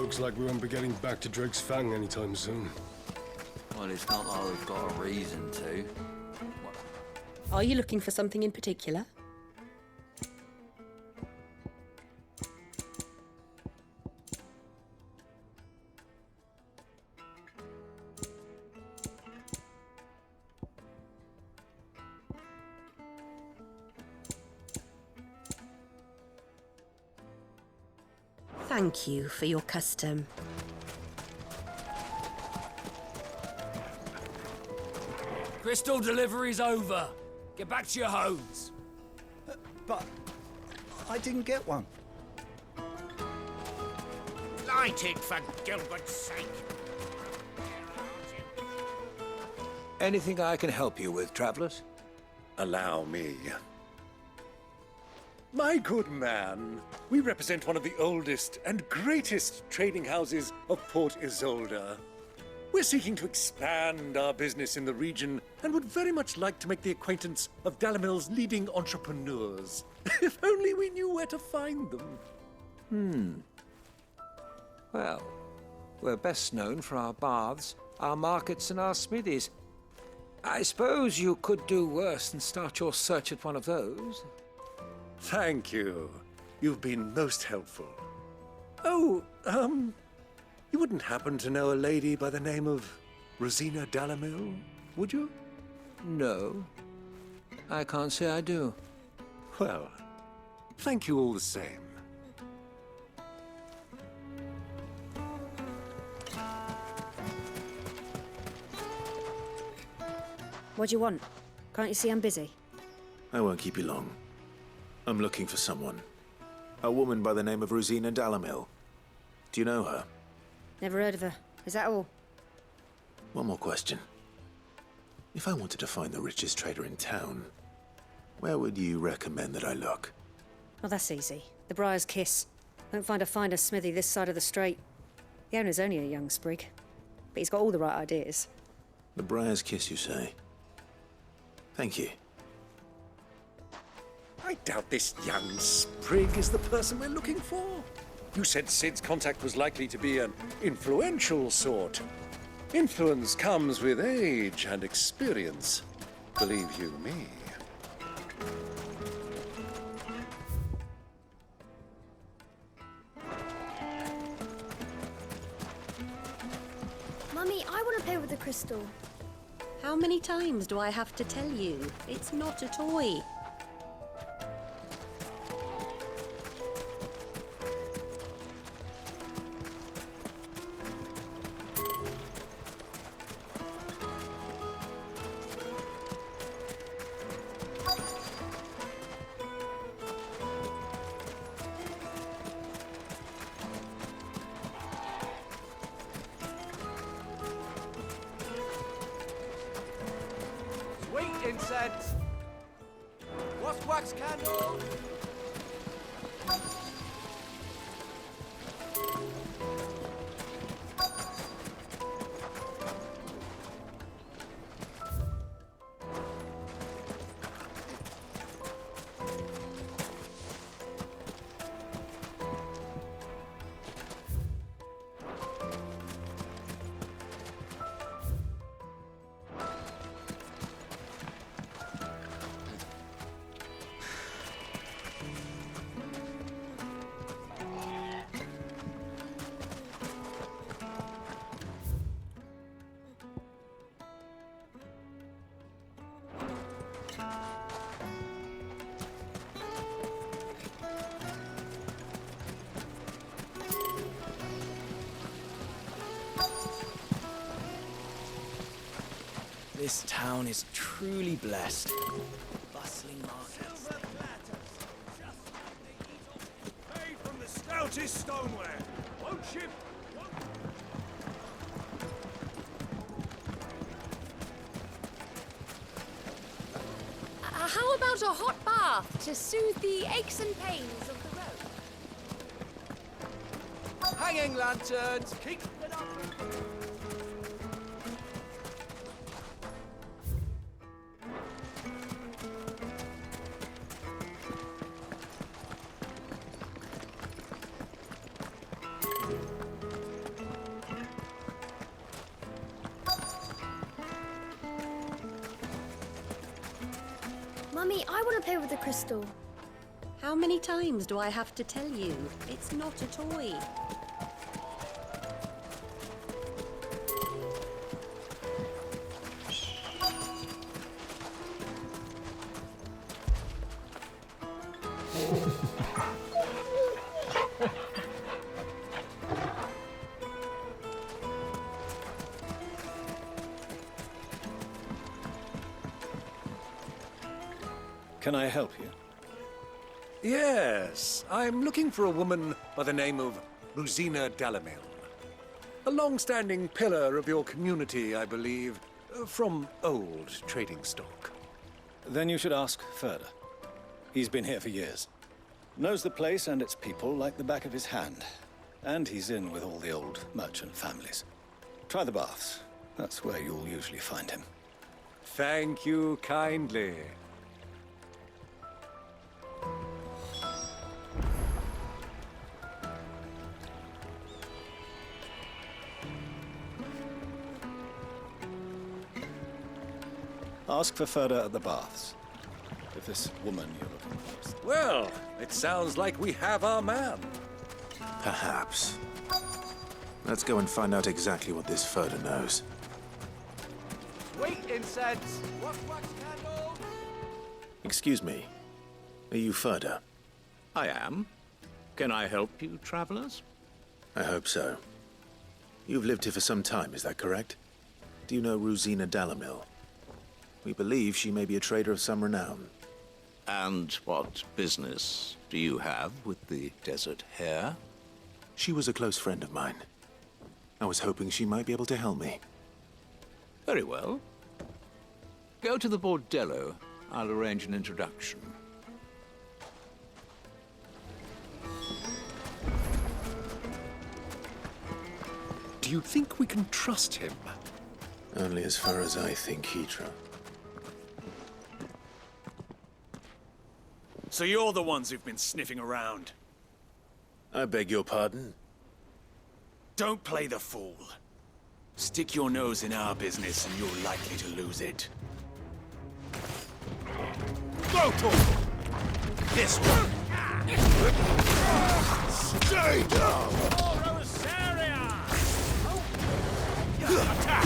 Looks like we won't be getting back to Drake's Fang anytime soon. Well, it's not like we've got a reason to. Are you looking for something in particular? Thank you for your custom. Crystal delivery's over. Get back to your homes. But I didn't get one. Light it, for Gilbert's sake. Anything I can help you with, travelers? Allow me. My good man, we represent one of the oldest and greatest trading houses of Port Isolde. We're seeking to expand our business in the region and would very much like to make the acquaintance of Dalamil's leading entrepreneurs. If only we knew where to find them. Well, we're best known for our baths, our markets, and our smithies. I suppose you could do worse than start your search at one of those. Thank you. You've been most helpful. Oh, you wouldn't happen to know a lady by the name of Rosina Dalamil, would you? No, I can't say I do. Well, thank you all the same. What do you want? Can't you see I'm busy? I won't keep you long. I'm looking for someone. A woman by the name of Rosina Dalamil. Do you know her? Never heard of her. Is that all? One more question. If I wanted to find the richest trader in town, where would you recommend that I look? Oh, that's easy. The Briar's Kiss. Won't find a finer smithy this side of the strait. The owner's only a young sprig, but he's got all the right ideas. The Briar's Kiss, you say? Thank you. I doubt this young sprig is the person we're looking for. You said Sid's contact was likely to be an influential sort. Influence comes with age and experience. Believe you me. Mummy, I want to play with the crystal. How many times do I have to tell you? It's not a toy. Sweet incense. What's wax candle? This town is truly blessed. Bustling markets. Made from the stoutest stoneware. Won't ship. How about a hot bath to soothe the aches and pains of the road? Hanging lanterns. Keep it up. Mummy, I want to play with the crystal. How many times do I have to tell you? It's not a toy. Can I help you? Yes, I'm looking for a woman by the name of Rosina Dalamil. A long-standing pillar of your community, I believe, from old trading stock. Then you should ask Furder. He's been here for years. Knows the place and its people like the back of his hand. And he's in with all the old merchant families. Try the baths. That's where you'll usually find him. Thank you kindly. Ask for Furder at the baths. If this woman you're looking for is... Well, it sounds like we have our man. Perhaps. Let's go and find out exactly what this Furder knows. Wait, incense! Wax candle! Excuse me. Are you Furder? I am. Can I help you, travelers? I hope so. You've lived here for some time, is that correct? Do you know Rosina Dalamil? We believe she may be a trader of some renown. And what business do you have with the desert hare? She was a close friend of mine. I was hoping she might be able to help me. Very well. Go to the bordello. I'll arrange an introduction. Do you think we can trust him? Only as far as I think he trusts. So you're the ones who've been sniffing around. I beg your pardon? Don't play the fool. Stick your nose in our business and you're likely to lose it. Go, Torval! This one! Stay down! Attack!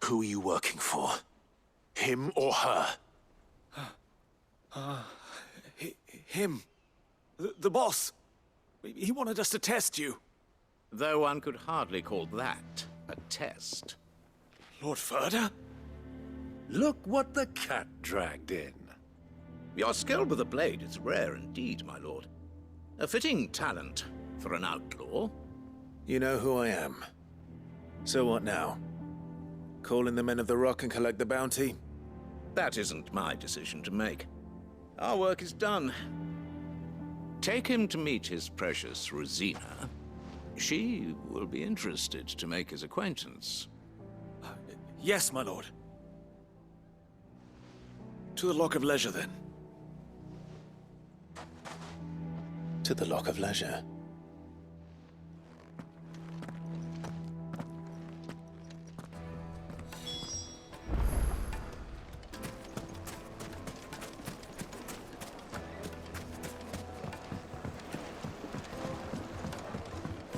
Who are you working for? Him or her? Him. The boss. He wanted us to test you. Though one could hardly call that a test. Lord Furder? Look what the cat dragged in. Your skill with the blade is rare indeed, my lord. A fitting talent for an outlaw. You know who I am. So what now? Call in the men of the Rock and collect the bounty? that isn't my decision to make. Our work is done. Take him to meet his precious Rosina. She will be interested to make his acquaintance. Yes, my lord. To the Lock of Leisure, then. To the Lock of Leisure.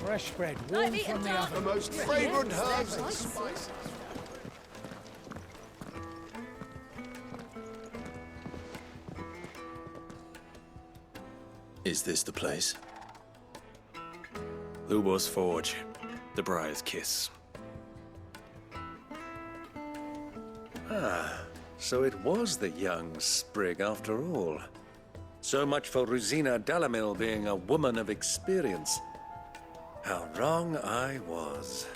Fresh bread, warm from the oven. The most fragrant herbs and spices. Is this the place? Lubor's Forge. The Briar's Kiss. Ah, so it was the young sprig after all. So much for Rosina Dalamil being a woman of experience. How wrong I was.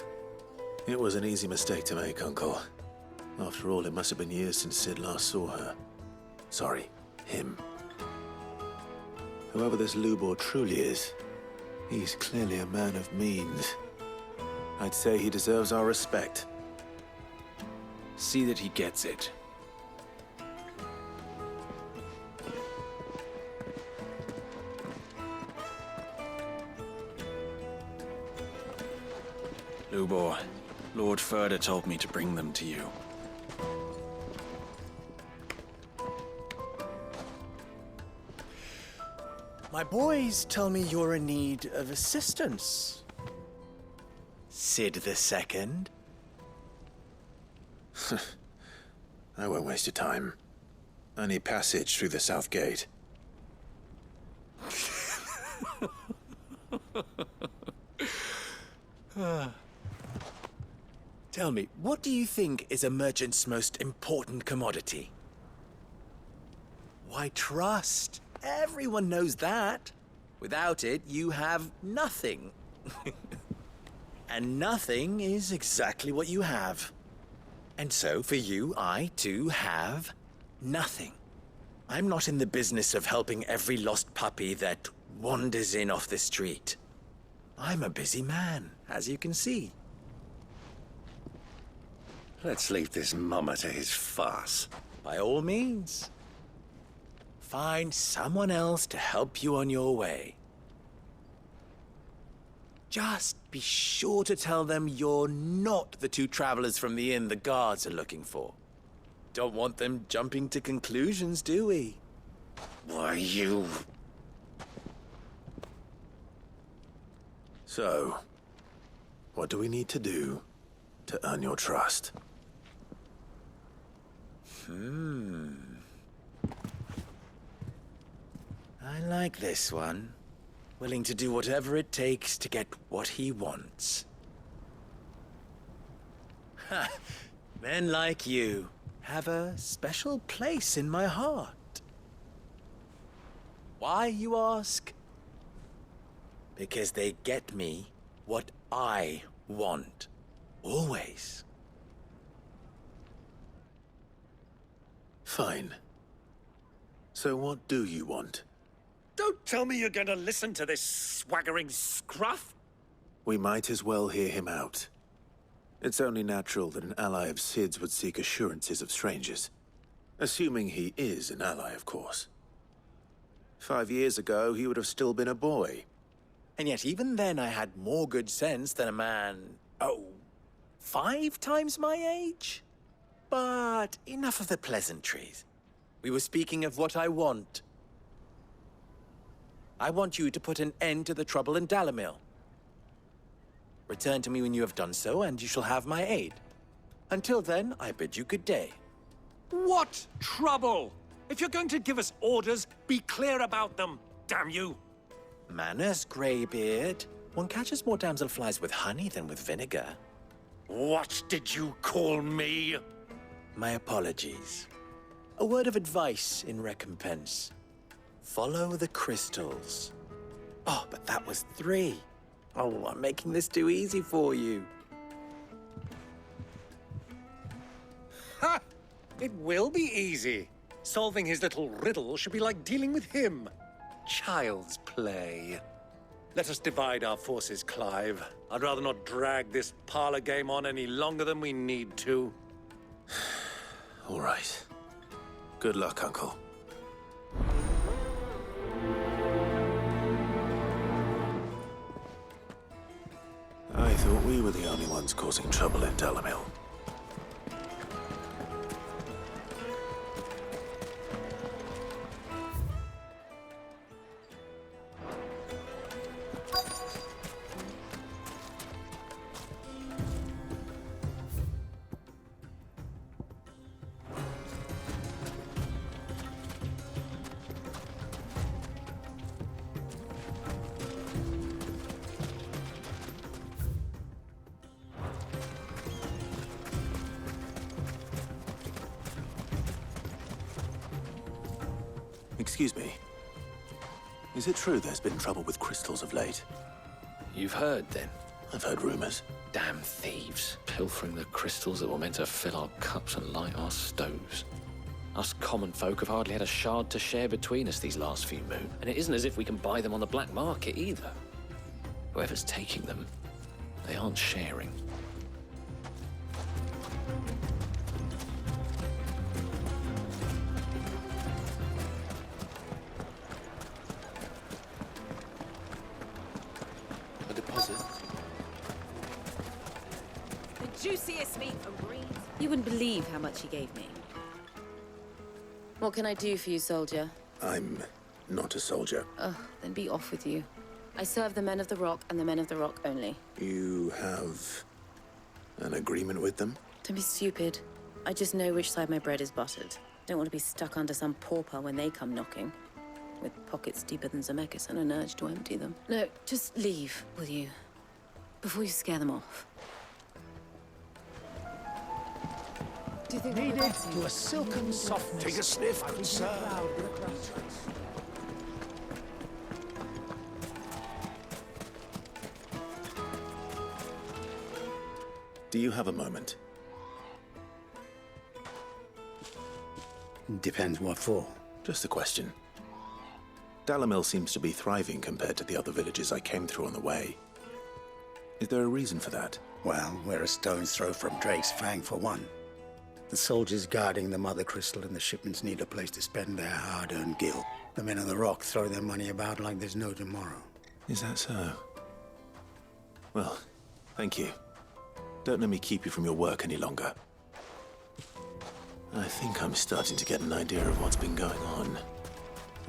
It was an easy mistake to make, Uncle. After all, it must have been years since Sid last saw her. Sorry, him. Whoever this Lubor truly is, he's clearly a man of means. I'd say he deserves our respect. See that he gets it. Lubor, Lord Furder told me to bring them to you. My boys tell me you're in need of assistance. Sid the Second. I won't waste your time. I need passage through the south gate. Tell me, what do you think is a merchant's most important commodity? Why, trust. Everyone knows that. Without it, you have nothing. And nothing is exactly what you have. And so, for you, I, too, have nothing. I'm not in the business of helping every lost puppy that wanders in off the street. I'm a busy man, as you can see. Let's leave this mummer to his farce. By all means. Find someone else to help you on your way. Just be sure to tell them you're not the two travelers from the inn the guards are looking for. Don't want them jumping to conclusions, do we? Why, you... So, what do we need to do to earn your trust? I like this one. Willing to do whatever it takes to get what he wants. Ha! Men like you have a special place in my heart. Why, you ask? Because they get me what I want. Always. Fine. So what do you want? Don't tell me you're going to listen to this swaggering scruff! We might as well hear him out. It's only natural that an ally of Sid's would seek assurances of strangers. Assuming he is an ally, of course. 5 years ago, he would have still been a boy. And yet even then I had more good sense than a man, 5 times my age? But enough of the pleasantries. We were speaking of what I want. I want you to put an end to the trouble in Dalamil. Return to me when you have done so, and you shall have my aid. Until then, I bid you good day. What trouble? If you're going to give us orders, be clear about them, damn you! Manners, Greybeard. One catches more damselflies with honey than with vinegar. What did you call me? My apologies. A word of advice in recompense. Follow the crystals. Oh, but that was 3. Oh, I'm making this too easy for you. Ha! It will be easy. Solving his little riddle should be like dealing with him. Child's play. Let us divide our forces, Clive. I'd rather not drag this parlor game on any longer than we need to. All right. Good luck, Uncle. I thought we were the only ones causing trouble in Dalamil. Excuse me. Is it true there's been trouble with crystals of late? You've heard, then? I've heard rumors. Damn thieves, pilfering the crystals that were meant to fill our cups and light our stoves. Us common folk have hardly had a shard to share between us these last few moon, and it isn't as if we can buy them on the black market either. Whoever's taking them, they aren't sharing. A deposit? The juiciest meat from Breeze. You wouldn't believe how much he gave me. What can I do for you, soldier? I'm not a soldier. Oh, then be off with you. I serve the men of the Rock and the men of the Rock only. You have an agreement with them? Don't be stupid. I just know which side my bread is buttered. Don't want to be stuck under some pauper when they come knocking. With pockets deeper than Zemeckis and an urge to empty them. No, just leave, will you? Before you scare them off. Do you think needed to a silken softness? Take a sniff, good sir. Do you have a moment? Depends what for. Just a question. Dalamil seems to be thriving compared to the other villages I came through on the way. Is there a reason for that? Well, we're a stone's throw from Drake's Fang, for one. The soldiers guarding the Mother Crystal and the shipments need a place to spend their hard-earned gil. The men of the Rock throw their money about like there's no tomorrow. Is that so? Well, thank you. Don't let me keep you from your work any longer. I think I'm starting to get an idea of what's been going on.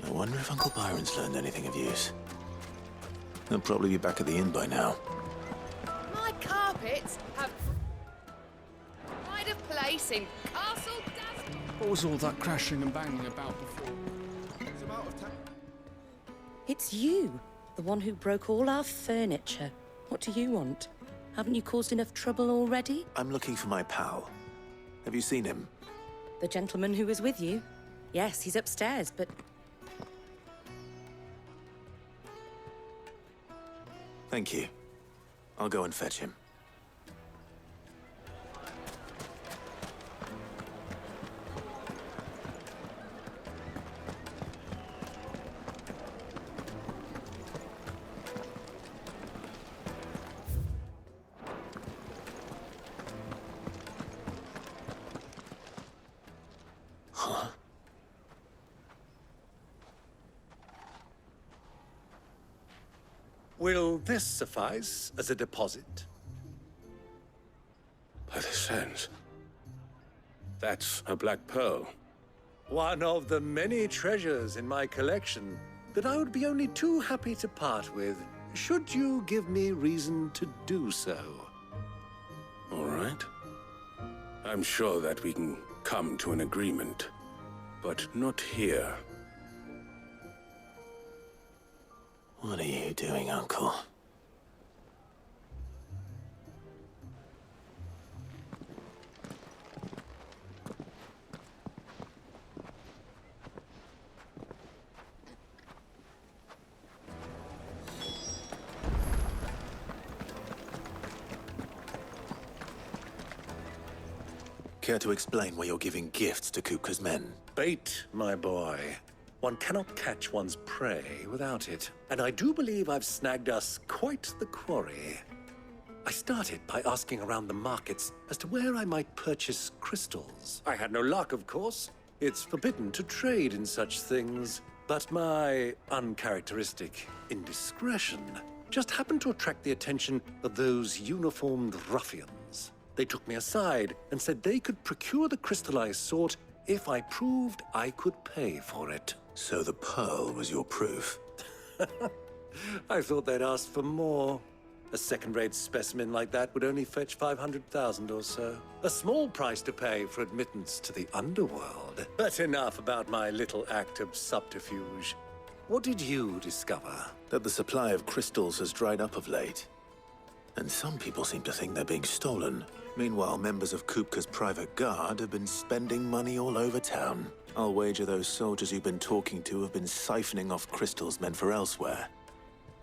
I wonder if Uncle Byron's learned anything of use. He'll probably be back at the inn by now. My carpets have pride of place in Castle Daz. What was all that crashing and banging about before? It's you, the one who broke all our furniture. What do you want? Haven't you caused enough trouble already? I'm looking for my pal. Have you seen him? The gentleman who was with you? Yes, he's upstairs, but... Thank you. I'll go and fetch him. Will this suffice as a deposit? By the sands. That's a black pearl. One of the many treasures in my collection that I would be only too happy to part with, should you give me reason to do so. All right. I'm sure that we can come to an agreement, but not here. What are you doing, Uncle? Care to explain why you're giving gifts to Kupka's men? Bait, my boy. One cannot catch one's prey without it. And I do believe I've snagged us quite the quarry. I started by asking around the markets as to where I might purchase crystals. I had no luck, of course. It's forbidden to trade in such things. But my uncharacteristic indiscretion just happened to attract the attention of those uniformed ruffians. They took me aside and said they could procure the crystal I sought if I proved I could pay for it. So the pearl was your proof? I thought they'd asked for more. A second-rate specimen like that would only fetch 500,000 or so. A small price to pay for admittance to the underworld. But enough about my little act of subterfuge. What did you discover? That the supply of crystals has dried up of late. And some people seem to think they're being stolen. Meanwhile, members of Kupka's private guard have been spending money all over town. I'll wager those soldiers you've been talking to have been siphoning off crystals meant for elsewhere.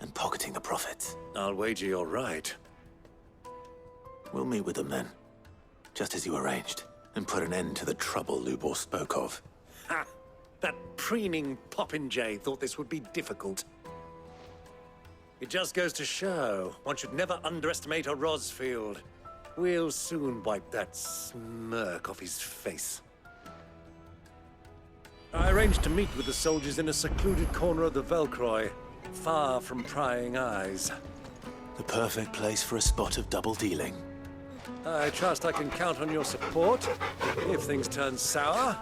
And pocketing the profits. I'll wager you're right. We'll meet with them then. Just as you arranged. And put an end to the trouble Lubor spoke of. Ha! That preening popinjay thought this would be difficult. It just goes to show, one should never underestimate a Rosfield. We'll soon wipe that smirk off his face. I arranged to meet with the soldiers in a secluded corner of the Velcroy, far from prying eyes. The perfect place for a spot of double dealing. I trust I can count on your support if things turn sour.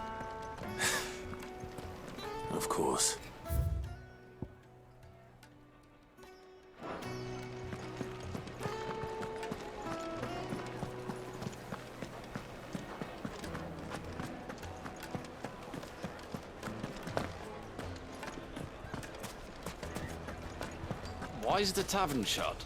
Of course. Why is the tavern shut?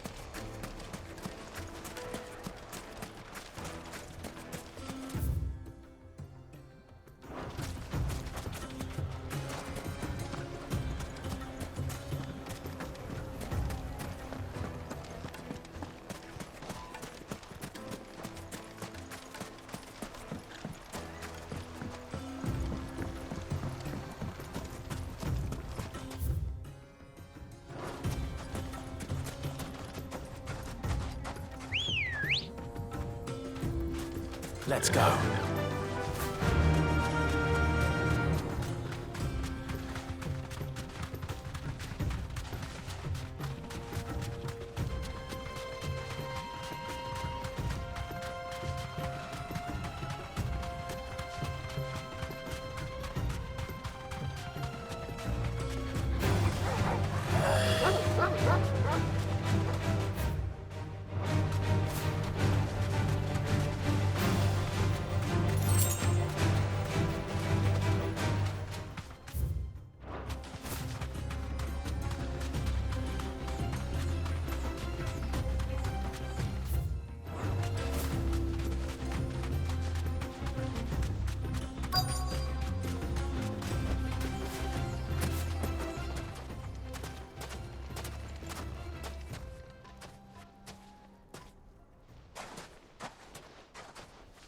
Let's go.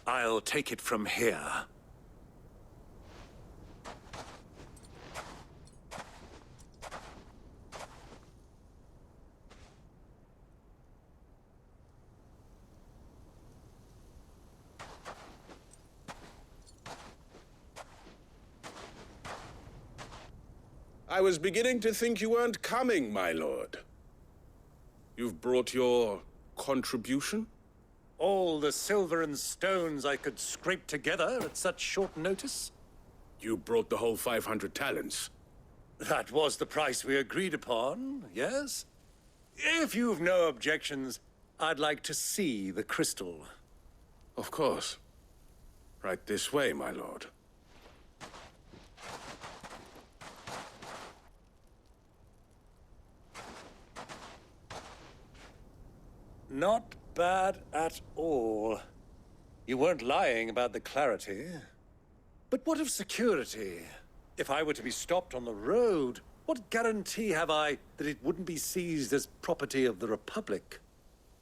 I'll take it from here. I was beginning to think you weren't coming, my lord. You've brought your contribution? All the silver and stones I could scrape together at such short notice? You brought the whole 500 talents. That was the price we agreed upon, yes? If you've no objections, I'd like to see the crystal. Of course. Right this way, my lord. Not bad at all. You weren't lying about the clarity. But what of security? If I were to be stopped on the road, what guarantee have I that it wouldn't be seized as property of the Republic?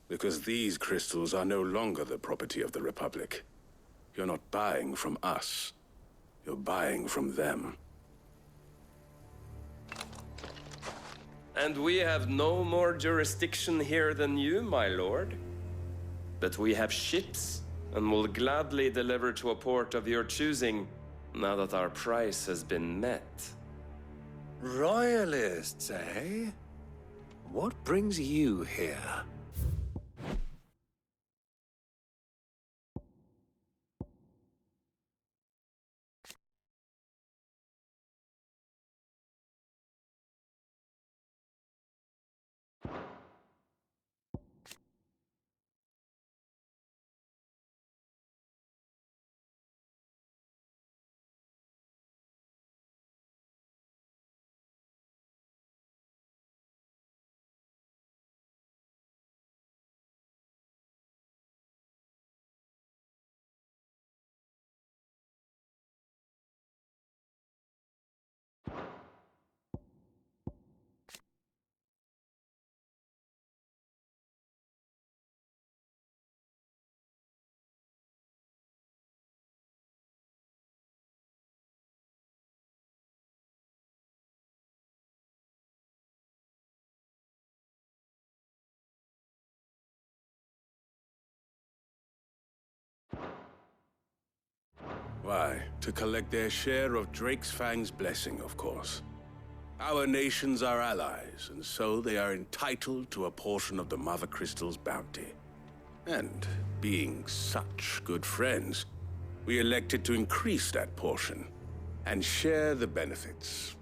Because these crystals are no longer the property of the Republic. You're not buying from us. You're buying from them. And we have no more jurisdiction here than you, my lord. But we have ships, and will gladly deliver to a port of your choosing, now that our price has been met. Royalists, eh? What brings you here? Why, to collect their share of Drake's Fang's blessing, of course. Our nations are allies, and so they are entitled to a portion of the Mother Crystal's bounty. And being such good friends, we elected to increase that portion and share the benefits.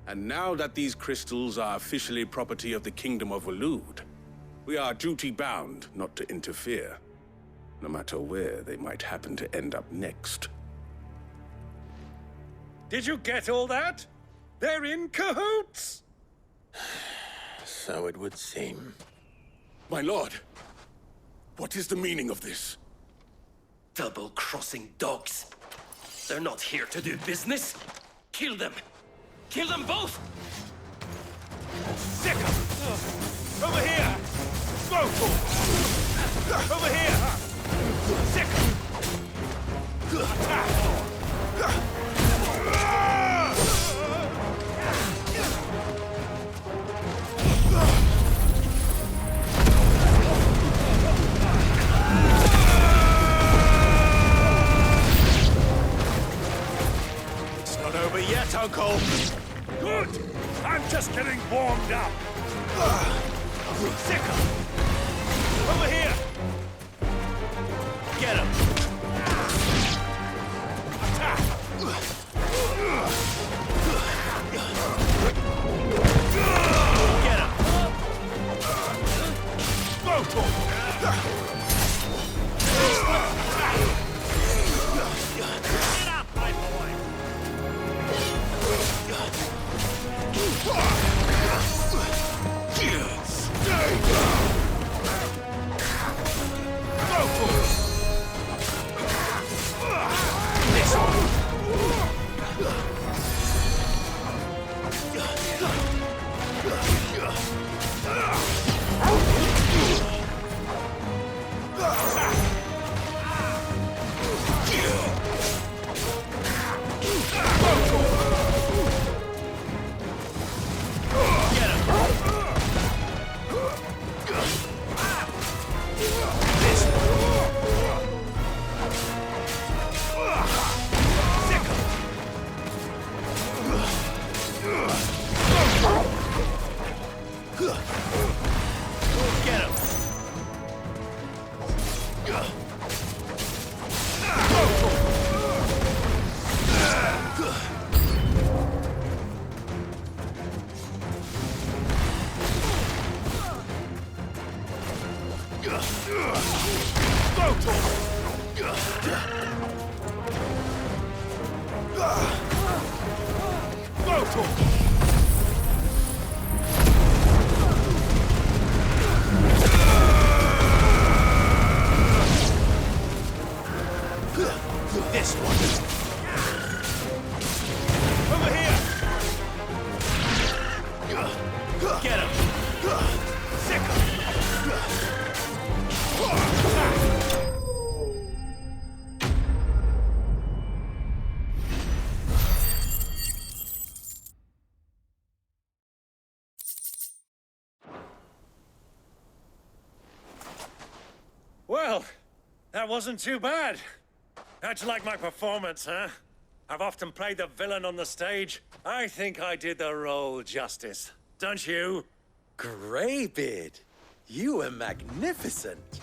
And now that these crystals are officially property of the Kingdom of Waloed, we are duty-bound not to interfere, no matter where they might happen to end up next. Did you get all that? They're in cahoots! So it would seem. My lord, what is the meaning of this? Double-crossing dogs. They're not here to do business. Kill them. Kill them both! Sick 'em! Over here! Smoke! Over here! Sick 'em! Attack! It's not over yet, Uncle! Good! I'm just getting warmed up! Sick 'em! Over here! Get him! Attack! Get him! Smoke 'em! Get up, my boy! This one! Over here! Get him! Sick him! wasn't too bad. How'd you like my performance, huh? I've often played the villain on the stage. I think I did the role justice. Don't you? Greybeard, you were magnificent.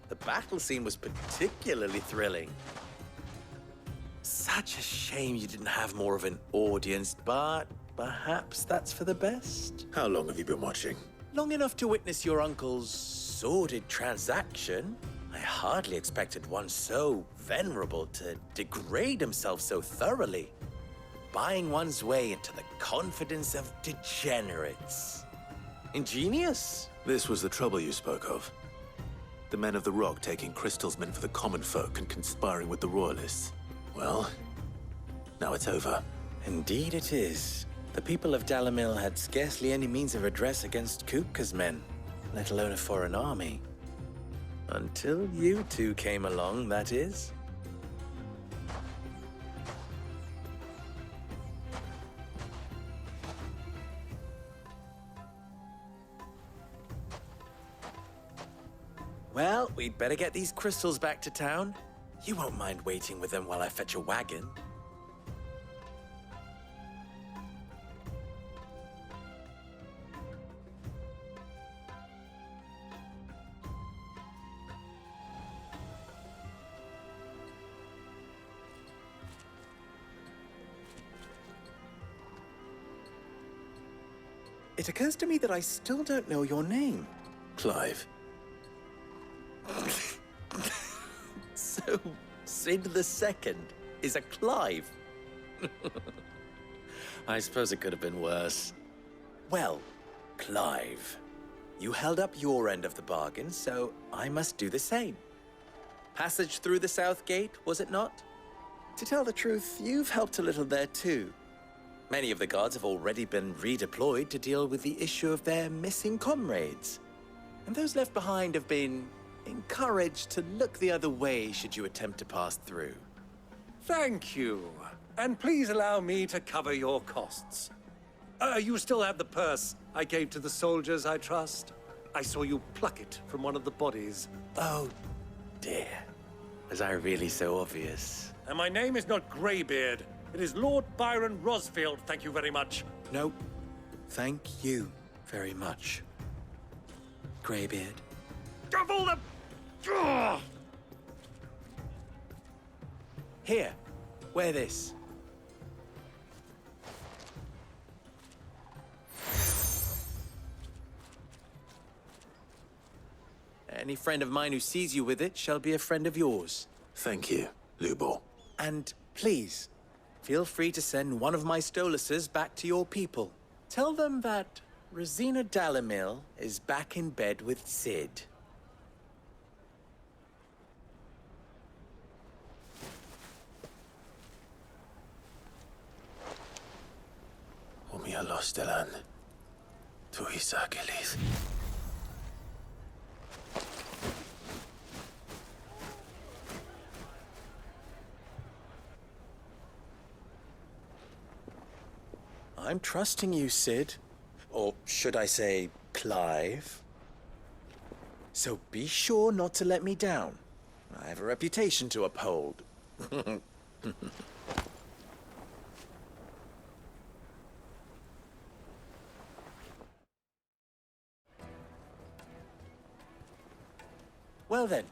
The battle scene was particularly thrilling. Such a shame you didn't have more of an audience, but perhaps that's for the best. How long have you been watching? Long enough to witness your uncle's sordid transaction. I hardly expected one so venerable to degrade himself so thoroughly. Buying one's way into the confidence of degenerates. Ingenious. This was the trouble you spoke of. The men of the Rock taking crystals meant for the common folk and conspiring with the Royalists. Well, now it's over. Indeed it is. The people of Dalamil had scarcely any means of redress against Kupka's men, let alone a foreign army. Until you two came along, that is. Well, we'd better get these crystals back to town. You won't mind waiting with them while I fetch a wagon. It occurs to me that I still don't know your name. Clive. So, Sid the Second is a Clive. I suppose it could have been worse. Well, Clive, you held up your end of the bargain, so I must do the same. Passage through the South Gate, was it not? To tell the truth, you've helped a little there too. Many of the guards have already been redeployed to deal with the issue of their missing comrades. And those left behind have been encouraged to look the other way should you attempt to pass through. Thank you. And please allow me to cover your costs. You still have the purse I gave to the soldiers, I trust? I saw you pluck it from one of the bodies. Oh, dear. Was I really so obvious? And my name is not Greybeard. It is Lord Byron Rosfield, thank you very much. No, thank you very much, Greybeard. Of all the... Ugh! Here, wear this. Any friend of mine who sees you with it shall be a friend of yours. Thank you, Lubor. And please, feel free to send one of my Stoluses back to your people. Tell them that Rosina Dalamil is back in bed with Sid. Umia Lostelan. Tuisa Kelis. I'm trusting you, Sid. Or should I say, Clive. So be sure not to let me down. I have a reputation to uphold. Well then,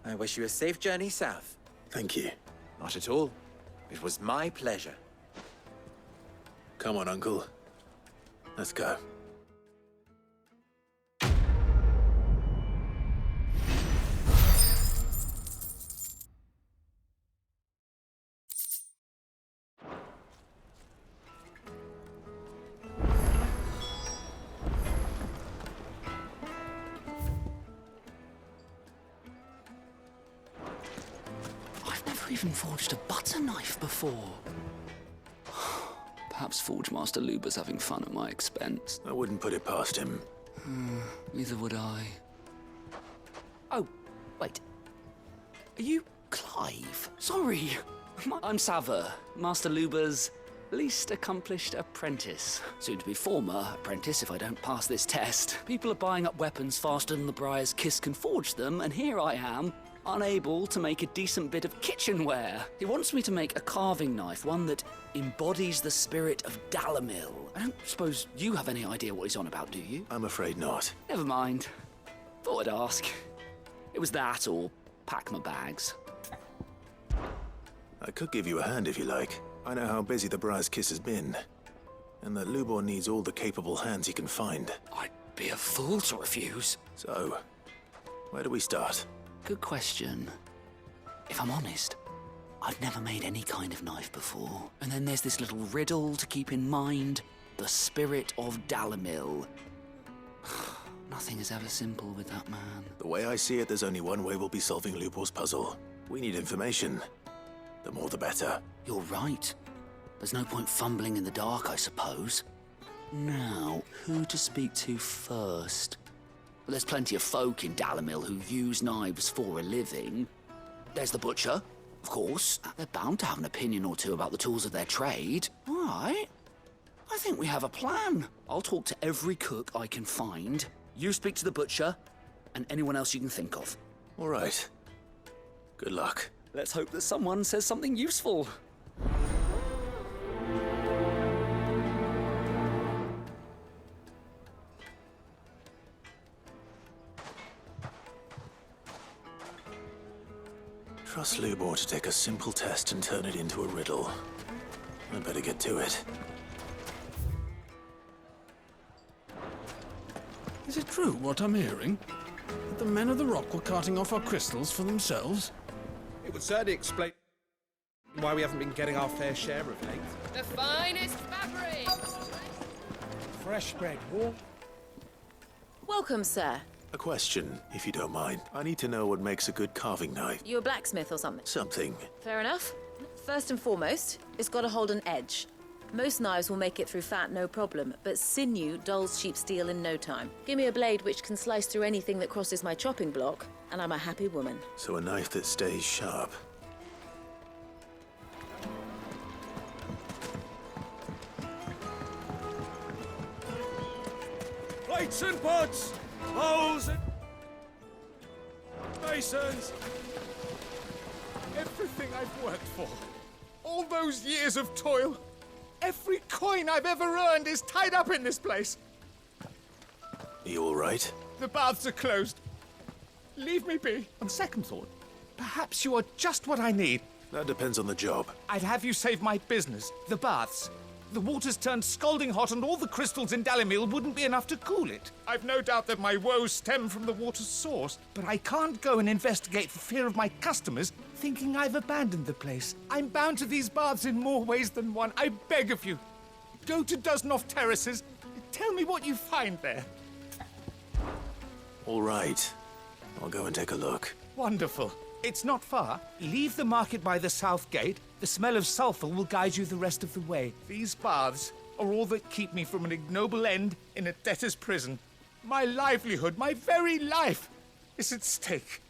I wish you a safe journey south. Thank you. Not at all. It was my pleasure. Come on, Uncle. Let's go. I've never even forged a butter knife before. Perhaps Forge Master Luber's having fun at my expense. I wouldn't put it past him. Neither would I. Oh, wait. Are you Clive? Sorry. I'm Sava, Master Luber's least accomplished apprentice. Soon to be former apprentice if I don't pass this test. People are buying up weapons faster than the Briar's Kiss can forge them, and here I am, unable to make a decent bit of kitchenware. He wants me to make a carving knife, one that embodies the spirit of Dalamil. I don't suppose you have any idea what he's on about, do you? I'm afraid not. Never mind. Thought I'd ask. It was that or pack my bags. I could give you a hand if you like. I know how busy the Briar's Kiss has been, and that Lubor needs all the capable hands he can find. I'd be a fool to refuse. So, where do we start? Good question. If I'm honest, I've never made any kind of knife before. And then there's this little riddle to keep in mind. The spirit of Dalamil. Nothing is ever simple with that man. The way I see it, there's only one way we'll be solving Lubor's puzzle. We need information. The more the better. You're right. There's no point fumbling in the dark, I suppose. Now, who to speak to first? Well, there's plenty of folk in Dalamil who use knives for a living. There's the butcher, of course. They're bound to have an opinion or two about the tools of their trade. All right. I think we have a plan. I'll talk to every cook I can find. You speak to the butcher, and anyone else you can think of. All right. Good luck. Let's hope that someone says something useful. Trust Lubor to take a simple test and turn it into a riddle. I better get to it. Is it true what I'm hearing? That the men of the rock were carting off our crystals for themselves? It would certainly explain why we haven't been getting our fair share of late. The finest fabric! Fresh bread, warm. Welcome, sir. A question, if you don't mind. I need to know what makes a good carving knife. You a blacksmith or something? Something. Fair enough. First and foremost, it's got to hold an edge. Most knives will make it through fat, no problem, but sinew dulls cheap steel in no time. Give me a blade which can slice through anything that crosses my chopping block, and I'm a happy woman. So a knife that stays sharp. Plates and pots! Bowls and basins! Everything I've worked for. All those years of toil. Every coin I've ever earned is tied up in this place. Are you all right? The baths are closed. Leave me be. On second thought, perhaps you are just what I need. That depends on the job. I'd have you save my business, the baths. The water's turned scalding hot and all the crystals in Dalamil wouldn't be enough to cool it. I've no doubt that my woes stem from the water's source, but I can't go and investigate for fear of my customers thinking I've abandoned the place. I'm bound to these baths in more ways than one. I beg of you, go to Dusnoff Terraces. Tell me what you find there. All right. I'll go and take a look. Wonderful. It's not far. Leave the market by the south gate. The smell of sulphur will guide you the rest of the way. These baths are all that keep me from an ignoble end in a debtor's prison. My livelihood, my very life, is at stake.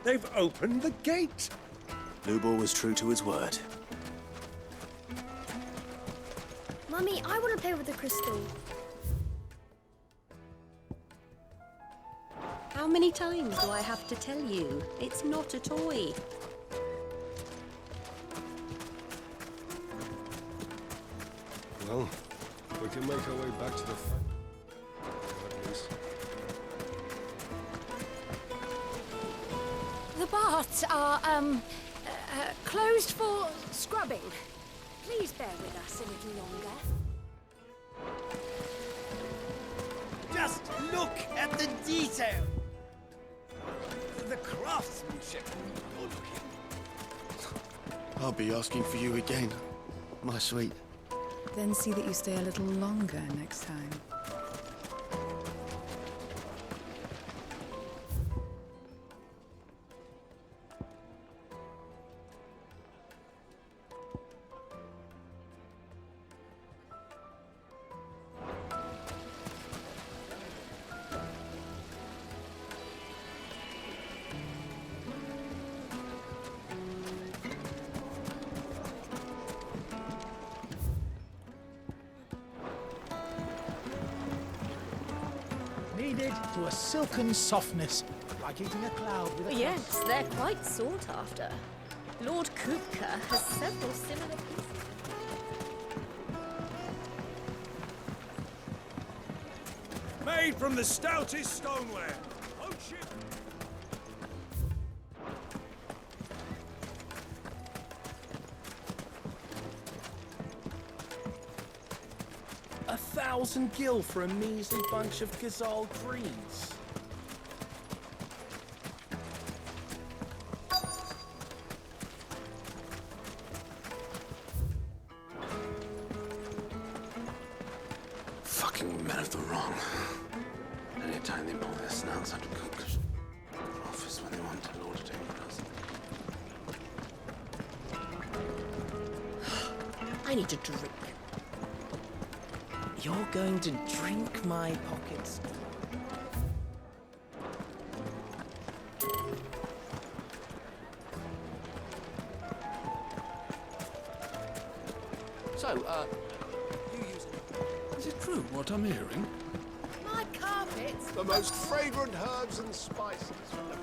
They've opened the gate! Lubor was true to his word. Mummy, I want to play with the crystal. How many times do I have to tell you? It's not a toy. Well, we can make our way back to the at least. The baths are, closed for scrubbing. Please bear with us a little longer. Just look at the detail. The craftsmanship. I'll be asking for you again, my sweet. Then see that you stay a little longer next time. Kneaded to a silken softness, like eating a cloud with a Yes, they're quite sought after. Lord Kupka has several similar pieces. Made from the stoutest stoneware. Oh shit! $1,000 gil for a measly bunch of Gazal greens. Fucking men of the wrong. Anytime they pull their snouts out of Cook's office when they want to lord it over us. I need a drink. You're going to drink my pockets. So, you use it. Is it true what I'm hearing? My carpets? The most fragrant herbs and spices from the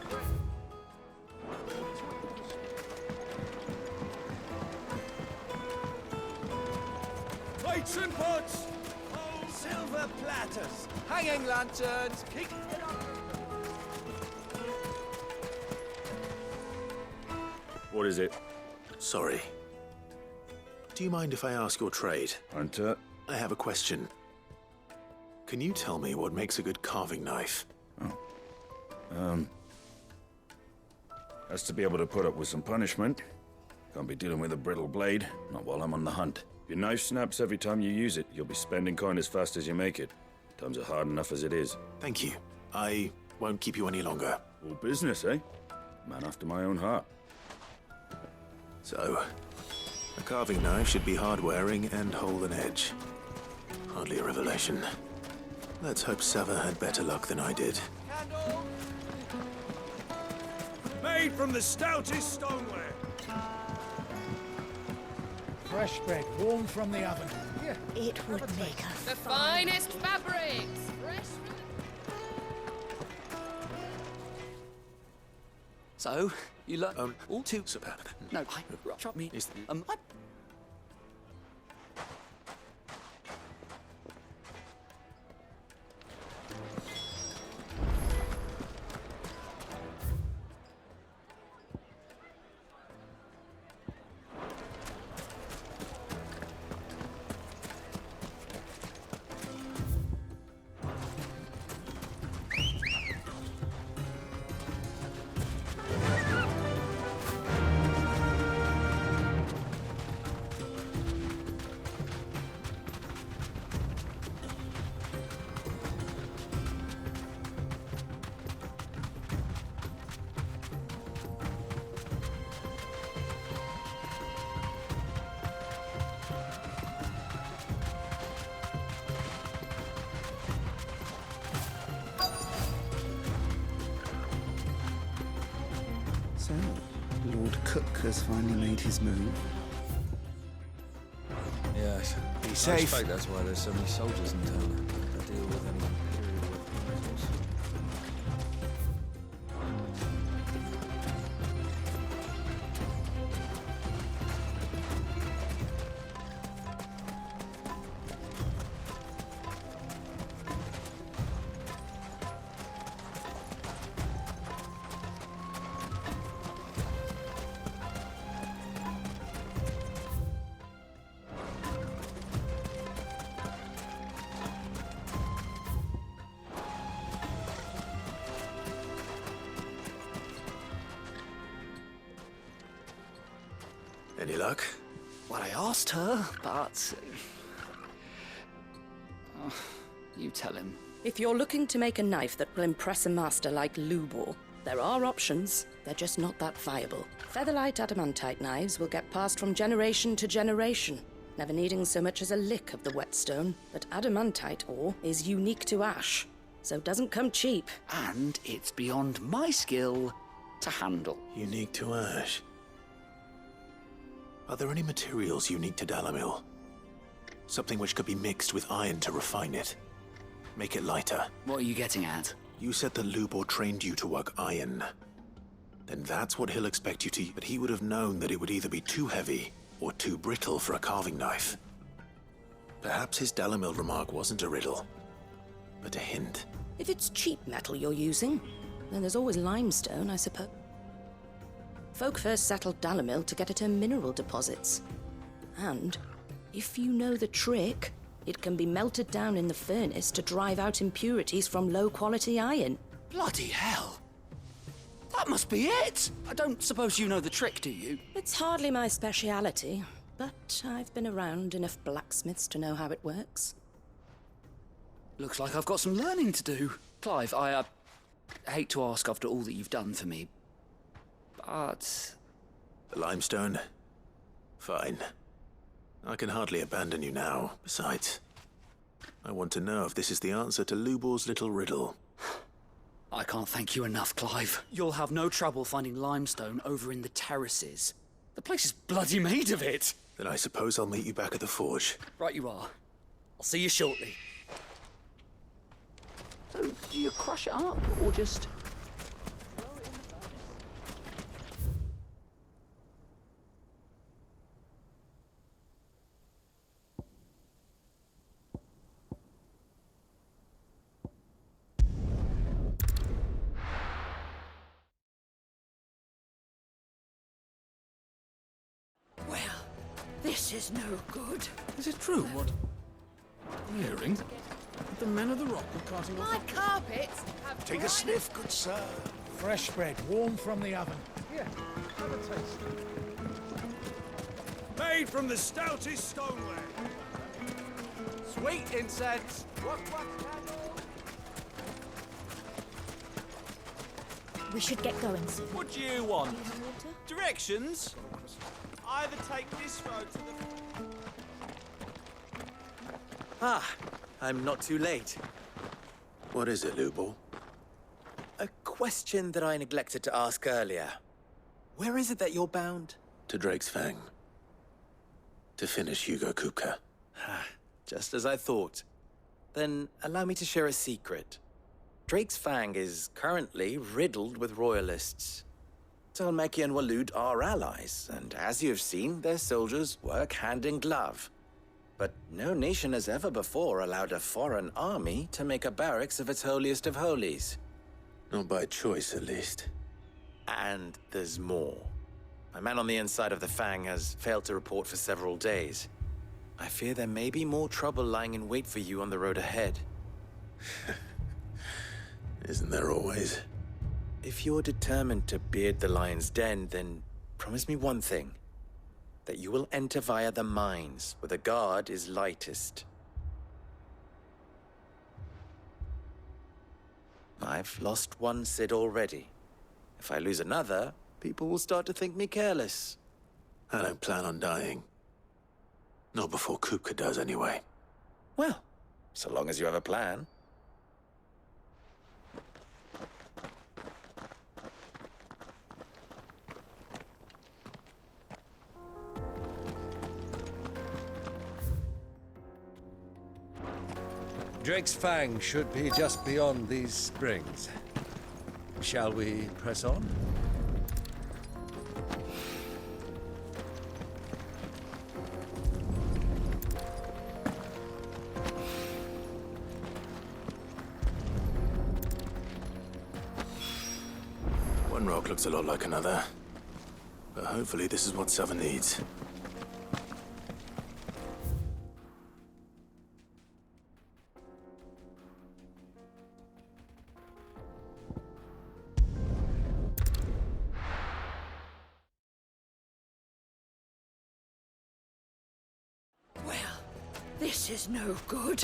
Plates and pots! Silver platters! Hanging lanterns! Keep it on! What is it? Sorry. Do you mind if I ask your trade? Hunter. I have a question. Can you tell me what makes a good carving knife? Has to be able to put up with some punishment. Can't be dealing with a brittle blade, not while I'm on the hunt. If your knife snaps every time you use it, you'll be spending coin as fast as you make it. Times are hard enough as it is. Thank you. I won't keep you any longer. All business, eh? Man after my own heart. So, a carving knife should be hard-wearing and hold an edge. Hardly a revelation. Let's hope Sava had better luck than I did. Made from the stoutest stoneware. fresh bread, warm from the oven. Here. It would make a The finest fabrics! Fresh from So, you learn all too superb. No, chop me. I So, Lord Cook has finally made his move. Yes. Be I safe. suspect that's why there's so many soldiers in town to deal with any Imperial weapons. Any luck? Well, I asked her, but You tell him. If you're looking to make a knife that will impress a master like Lubor, there are options. They're just not that viable. Featherlight adamantite knives will get passed from generation to generation, never needing so much as a lick of the whetstone. But adamantite ore is unique to ash, so it doesn't come cheap. And it's beyond my skill to handle. Unique to ash? Are there any materials unique to Dalamil? Something which could be mixed with iron to refine it. Make it lighter. What are you getting at? You said that Lubor trained you to work iron. Then that's what he'll expect you to... But he would have known that it would either be too heavy or too brittle for a carving knife. Perhaps his Dalamil remark wasn't a riddle, but a hint. If it's cheap metal you're using, then there's always limestone, I suppose. Folk first settled Dalamil to get at her mineral deposits. And if you know the trick, it can be melted down in the furnace to drive out impurities from low-quality iron. Bloody hell! That must be it! I don't suppose you know the trick, do you? It's hardly my speciality, but I've been around enough blacksmiths to know how it works. Looks like I've got some learning to do. Clive, I hate to ask after all that you've done for me, but... The limestone? Fine. I can hardly abandon you now. Besides, I want to know if this is the answer to Lubor's little riddle. I can't thank you enough, Clive. You'll have no trouble finding limestone over in the terraces. The place is bloody made of it. Then I suppose I'll meet you back at the forge. Right you are. I'll see you shortly. So, do you crush it up, or just... This is no good. Is it true what I'm hearing? That the men of the rock were carting off... My carpets have... Take a sniff, good sir. Fresh bread, warm from the oven. Here, have a taste. Made from the stoutest stoneware. Sweet incense. We should get going soon. What do you want? Do you have water? Directions? Either take this road to the... Ah, I'm not too late. What is it, Lubor? A question that I neglected to ask earlier. Where is it that you're bound? To Drake's Fang. To finish Hugo Kupka. Just as I thought. Then allow me to share a secret. Drake's Fang is currently riddled with royalists. Talmeki and Walud are allies, and as you have seen, their soldiers work hand in glove. But no nation has ever before allowed a foreign army to make a barracks of its holiest of holies. Not by choice, at least. And there's more. My man on the inside of the Fang has failed to report for several days. I fear there may be more trouble lying in wait for you on the road ahead. Isn't there always? If you're determined to beard the lion's den, then promise me one thing. That you will enter via the mines, where the guard is lightest. I've lost one Cid already. If I lose another, people will start to think me careless. I don't plan on dying. Not before Kupka does, anyway. Well, so long as you have a plan. Drake's Fang should be just beyond these springs. Shall we press on? One rock looks a lot like another. But hopefully this is what Sava needs. This is no good.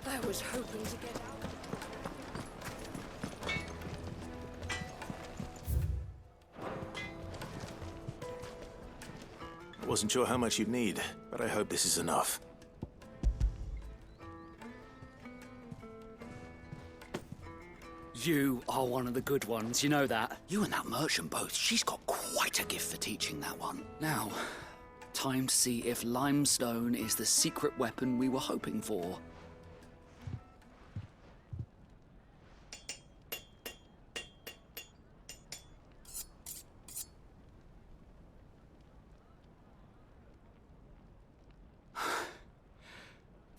I was hoping to get out. I wasn't sure how much you'd need, but I hope this is enough. You are one of the good ones, you know that. You and that merchant both. She's got quite a gift for teaching, that one. Now, time to see if limestone is the secret weapon we were hoping for.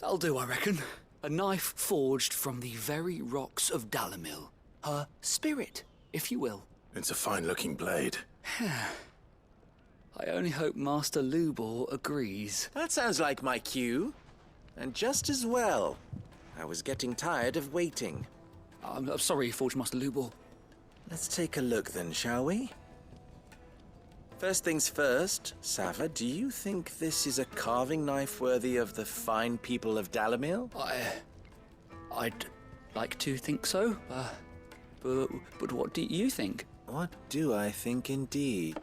That'll do, I reckon. A knife forged from the very rocks of Dalamil. Her spirit, if you will. It's a fine-looking blade. I only hope Master Lubor agrees. That sounds like my cue. And just as well. I was getting tired of waiting. I'm sorry, Forge Master Lubor. Let's take a look then, shall we? First things first, Sava, do you think this is a carving knife worthy of the fine people of Dalamil? I'd like to think so, but what do you think? What do I think indeed?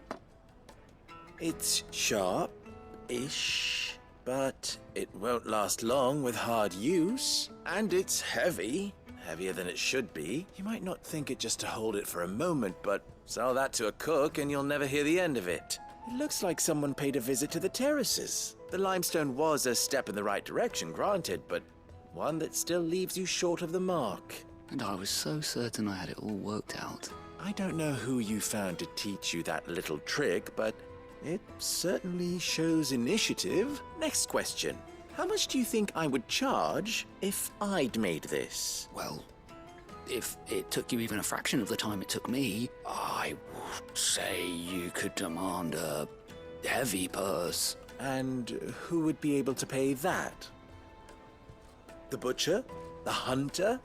It's sharp-ish, but it won't last long with hard use. And it's heavy, heavier than it should be. You might not think it just to hold it for a moment, but sell that to a cook and you'll never hear the end of it. It looks like someone paid a visit to the terraces. The limestone was a step in the right direction, granted, but one that still leaves you short of the mark. And I was so certain I had it all worked out. I don't know who you found to teach you that little trick, but it certainly shows initiative. Next question. How much do you think I would charge if I'd made this? Well, if it took you even a fraction of the time it took me, I would say you could demand a heavy purse. And who would be able to pay that? The butcher? The hunter?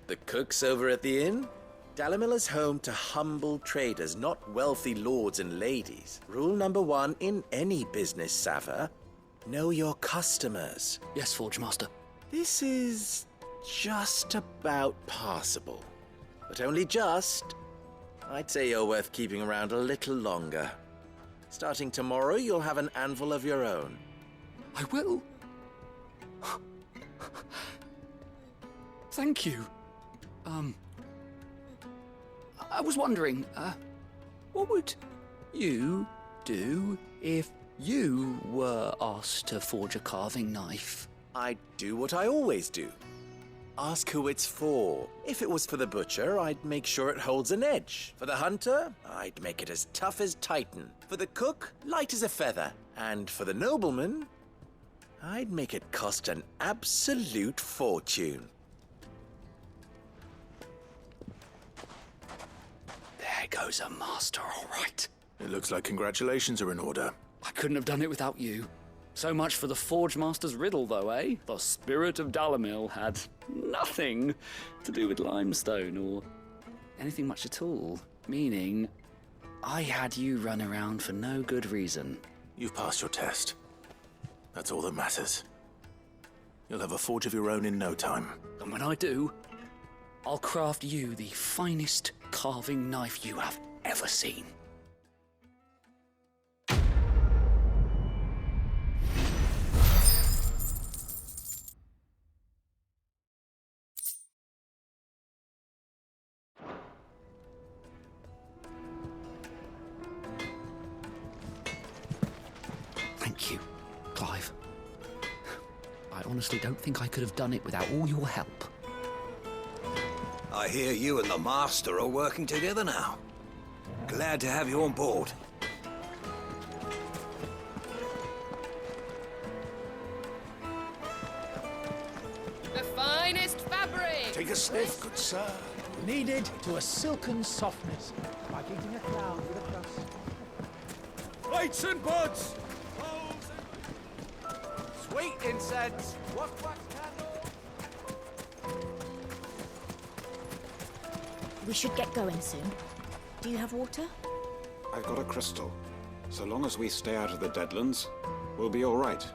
The cooks over at the inn? Dalamil is home to humble traders, not wealthy lords and ladies. Rule number 1 in any business, Sava. Know your customers. Yes, Forge Master. This is just about passable. But only just. I'd say you're worth keeping around a little longer. Starting tomorrow, you'll have an anvil of your own. I will. Thank you. I was wondering, what would you do if you were asked to forge a carving knife? I'd do what I always do. Ask who it's for. If it was for the butcher, I'd make sure it holds an edge. For the hunter, I'd make it as tough as Titan. For the cook, light as a feather. And for the nobleman, I'd make it cost an absolute fortune. There goes a master, all right. It looks like congratulations are in order. I couldn't have done it without you. So much for the Forge Master's riddle, though, eh? The spirit of Dalamil had nothing to do with limestone or anything much at all. Meaning, I had you run around for no good reason. You've passed your test. That's all that matters. You'll have a forge of your own in no time. And when I do, I'll craft you the finest carving knife you have ever seen. Thank you, Clive. I honestly don't think I could have done it without all your help. I hear you and the Master are working together now. Glad to have you on board. The finest fabric! Take a sniff, good sir. Kneaded to a silken softness, like eating a cloud with a crust. Lights and buds! Sweet incense! Wax candle! We should get going soon. Do you have water? I've got a crystal. So long as we stay out of the Deadlands, we'll be all right.